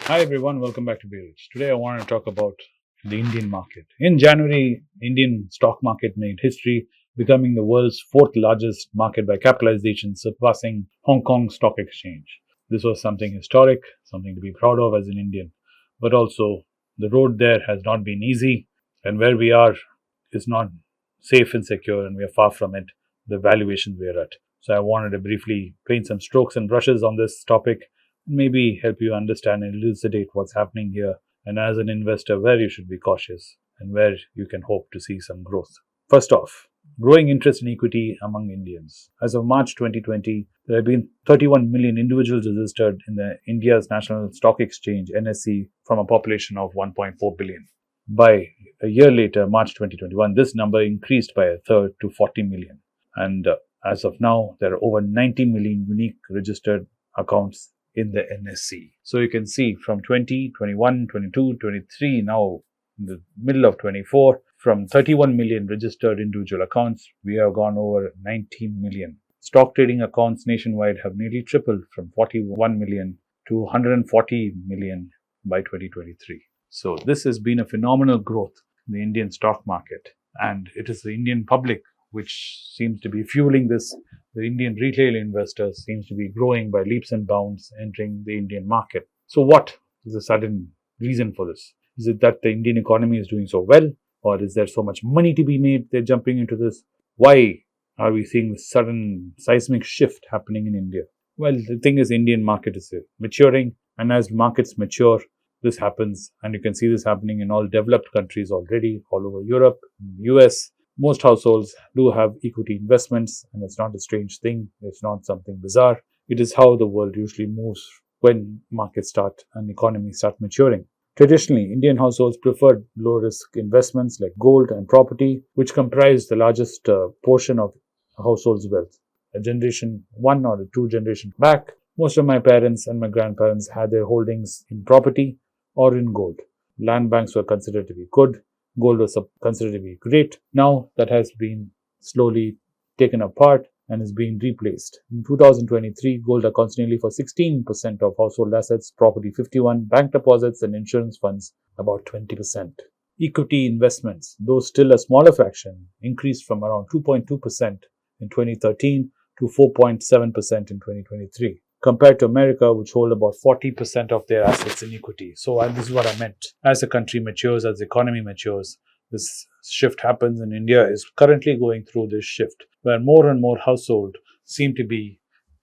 Hi everyone, welcome back to Beirut. Today I want to talk about the Indian market. In January, Indian stock market made history, becoming the world's fourth largest market by capitalization, surpassing Hong Kong Stock Exchange. This was something historic, something to be proud of as an Indian. But also, the road there has not been easy, and where we are is not safe and secure, and we are far from it, the valuations we are at. So I wanted to briefly paint some strokes and brushes on this topic, maybe help you understand and elucidate what's happening here, and as an investor, where you should be cautious and where you can hope to see some growth. First off, growing interest in equity among Indians. As of March 2020, there have been 31 million individuals registered in the India's National Stock Exchange (NSE) from a population of 1.4 billion. By a year later, March 2021, this number increased by a third to 40 million. And as of now, there are over 90 million unique registered accounts in the NSE. So you can see from 20, 21, 22, 23, now in the middle of 24, from 31 million registered individual accounts, we have gone over 19 million. Stock trading accounts nationwide have nearly tripled from 41 million to 140 million by 2023. So this has been a phenomenal growth in the Indian stock market, and it is the Indian public which seems to be fueling this. The Indian retail investors seems to be growing by leaps and bounds, entering the Indian market. So what is the sudden reason for this? Is it that the Indian economy is doing so well, or is there so much money to be made they're jumping into this? Why are we seeing this sudden seismic shift happening in India? Well, the thing is, Indian market is maturing, and as markets mature, this happens, and you can see this happening in all developed countries already, all over Europe, US. Most households do have equity investments, and it's not a strange thing. It's not something bizarre. It is how the world usually moves when markets start and economies start maturing. Traditionally, Indian households preferred low-risk investments like gold and property, which comprise the largest portion of a household's wealth. A generation, one or two generations back, most of my parents and my grandparents had their holdings in property or in gold. Land banks were considered to be good. Gold was considered to be great. Now that has been slowly taken apart and is being replaced. In 2023, gold accounts nearly for 16% of household assets, property 51%, bank deposits and insurance funds about 20%. Equity investments, though still a smaller fraction, increased from around 2.2% in 2013 to 4.7% in 2023. Compared to America, which hold about 40% of their assets in equity. So this is what I meant. As the country matures, as the economy matures, this shift happens, and India is currently going through this shift, where more and more households seem to be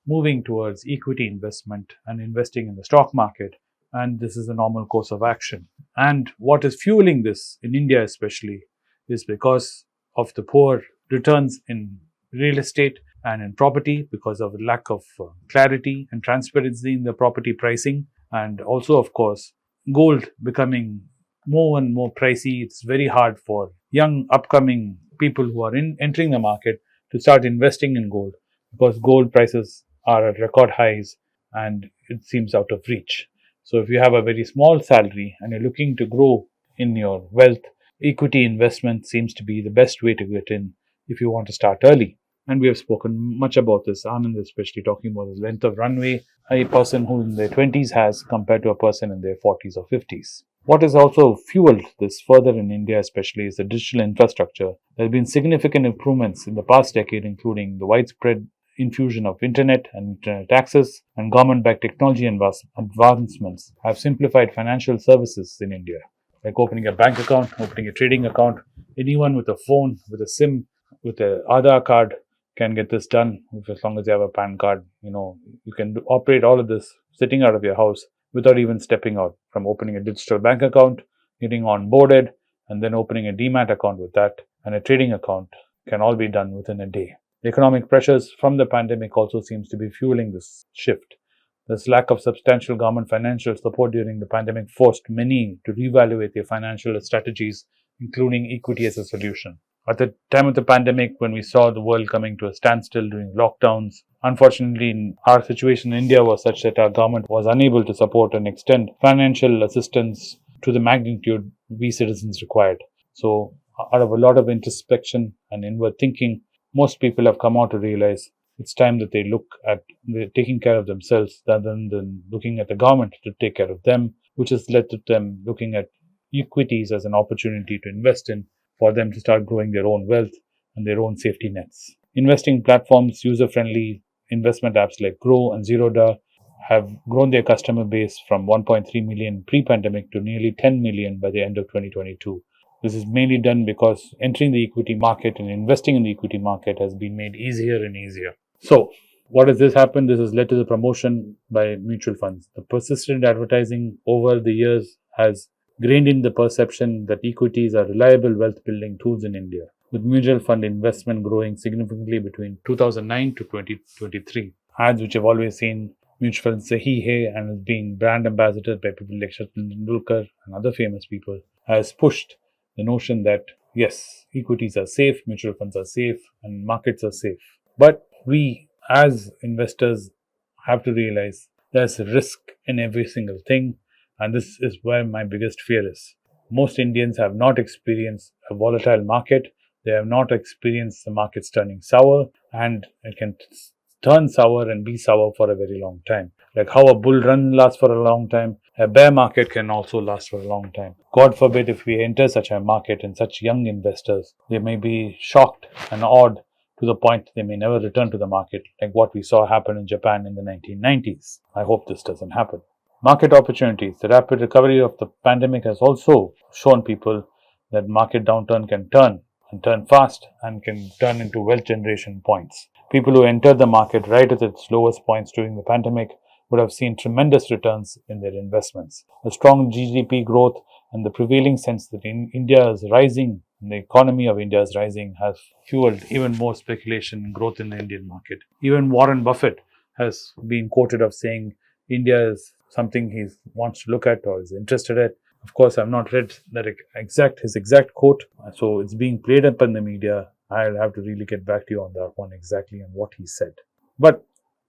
moving towards equity investment and investing in the stock market, and this is a normal course of action. And what is fueling this, in India especially, is because of the poor returns in real estate and in property, because of the lack of clarity and transparency in the property pricing, and also, of course, gold becoming more and more pricey. It's very hard for young upcoming people who are entering the market to start investing in gold, because gold prices are at record highs and it seems out of reach. So if you have a very small salary and you're looking to grow in your wealth, equity investment seems to be the best way to get in if you want to start early. And we have spoken much about this, Anand especially talking about the length of runway a person who in their 20s has compared to a person in their 40s or 50s. What has also fueled this further in India especially is the digital infrastructure. There have been significant improvements in the past decade, including the widespread infusion of internet and internet access, and government-backed technology advancements have simplified financial services in India, like opening a bank account, opening a trading account. Anyone with a phone, with a SIM, with an Aadhaar card can get this done. As long as you have a PAN card, you can operate all of this sitting out of your house without even stepping out. From opening a digital bank account, getting onboarded, and then opening a demat account with that, and a trading account can all be done within a day. The economic pressures from the pandemic also seems to be fueling this shift. This lack of substantial government financial support during the pandemic forced many to reevaluate their financial strategies, including equity as a solution. At the time of the pandemic, when we saw the world coming to a standstill during lockdowns, unfortunately, our situation in India was such that our government was unable to support and extend financial assistance to the magnitude we citizens required. So, out of a lot of introspection and inward thinking, most people have come out to realize it's time that they look at taking care of themselves rather than looking at the government to take care of them. which has led to them looking at equities as an opportunity to invest in for them to start growing their own wealth and their own safety nets. Investing platforms, user-friendly investment apps like Grow and Zerodha have grown their customer base from 1.3 million pre-pandemic to nearly 10 million by the end of 2022. This is mainly done because entering the equity market and investing in the equity market has been made easier and easier. So, what has this happened? This has led to the promotion by mutual funds. The persistent advertising over the years has grained in the perception that equities are reliable wealth building tools in India, with mutual fund investment growing significantly between 2009 to 2023. Ads which have always seen mutual funds Sahi Hai and is being brand ambassador by people like Sachin Tendulkar and other famous people has pushed the notion that yes, equities are safe, mutual funds are safe, and markets are safe. But we as investors have to realize there's risk in every single thing, and this is where my biggest fear is. Most Indians have not experienced a volatile market. They have not experienced the markets turning sour, and it can turn sour and be sour for a very long time. Like how a bull run lasts for a long time, a bear market can also last for a long time. God forbid if we enter such a market and such young investors, they may be shocked and awed to the point they may never return to the market, like what we saw happen in Japan in the 1990s. I hope this doesn't happen. Market opportunities. The rapid recovery of the pandemic has also shown people that market downturn can turn fast and can turn into wealth generation points. People who entered the market right at its lowest points during the pandemic would have seen tremendous returns in their investments. A strong GDP growth and the prevailing sense that India is rising and the economy of India is rising has fueled even more speculation and growth in the Indian market. Even Warren Buffett has been quoted of saying India is something he wants to look at or is interested in. Of course, I've not read his exact quote, so it's being played up in the media. I'll have to really get back to you on that one exactly and what he said. But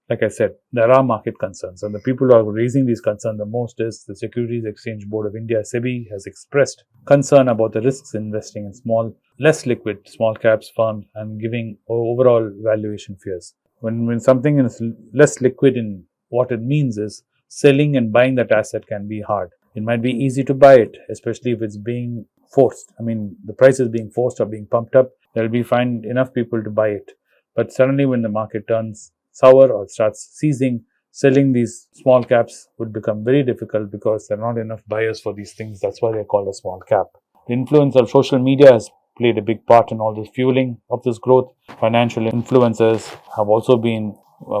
like I said, there are market concerns, and the people who are raising these concerns the most is the Securities Exchange Board of India, SEBI, has expressed concern about the risks investing in small, less liquid small caps firms and giving overall valuation fears. When something is less liquid, in what it means is selling and buying that asset can be hard. It might be easy to buy it, especially if it's being forced. I mean, the price is being forced or being pumped up. There will be find enough people to buy it. But suddenly when the market turns sour or starts seizing, selling these small caps would become very difficult because there are not enough buyers for these things. That's why they're called a small cap. The influence of social media has played a big part in all this fueling of this growth. Financial influencers have also been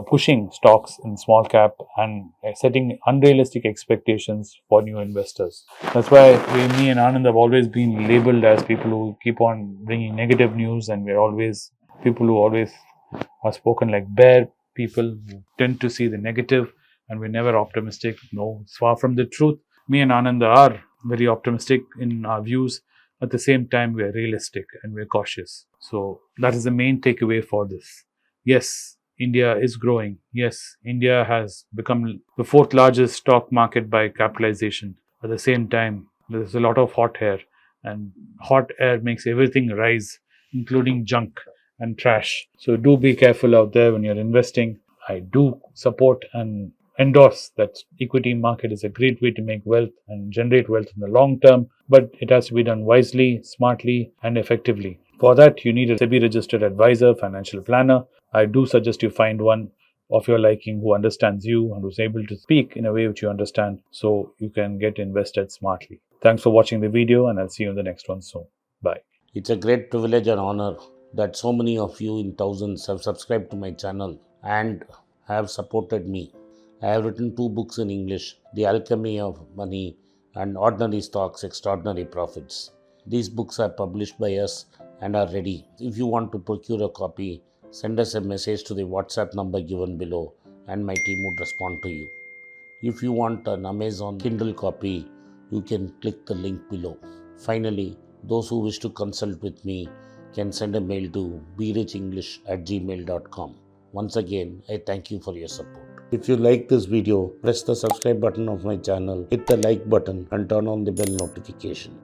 pushing stocks in small cap and setting unrealistic expectations for new investors. That's why me and Anand have always been labeled as people who keep on bringing negative news, and we're always people who always are spoken like bear people who tend to see the negative, and we're never optimistic. No, it's far from the truth. Me and Anand are very optimistic in our views. At the same time, we are realistic and we're cautious. So that is the main takeaway for this. Yes, India is growing. Yes, India has become the fourth largest stock market by capitalization. At the same time, there's a lot of hot air, and hot air makes everything rise, including junk and trash. So do be careful out there when you're investing. I do support and endorse that equity market is a great way to make wealth and generate wealth in the long term, but it has to be done wisely, smartly, and effectively. For that, you need a SEBI registered advisor, financial planner. I do suggest you find one of your liking who understands you and who's able to speak in a way which you understand so you can get invested smartly. Thanks for watching the video, and I'll see you in the next one soon. Bye. It's a great privilege and honor that so many of you in thousands have subscribed to my channel and have supported me. I have written 2 books in English, The Alchemy of Money and Ordinary Stocks, Extraordinary Profits. These books are published by us and are ready. If you want to procure a copy, send us a message to the WhatsApp number given below and my team would respond to you. If you want an Amazon Kindle copy, you can click the link below. Finally, those who wish to consult with me can send a mail to berichenglish@gmail.com. Once again, I thank you for your support. If you like this video, press the subscribe button of my channel, hit the like button and turn on the bell notification.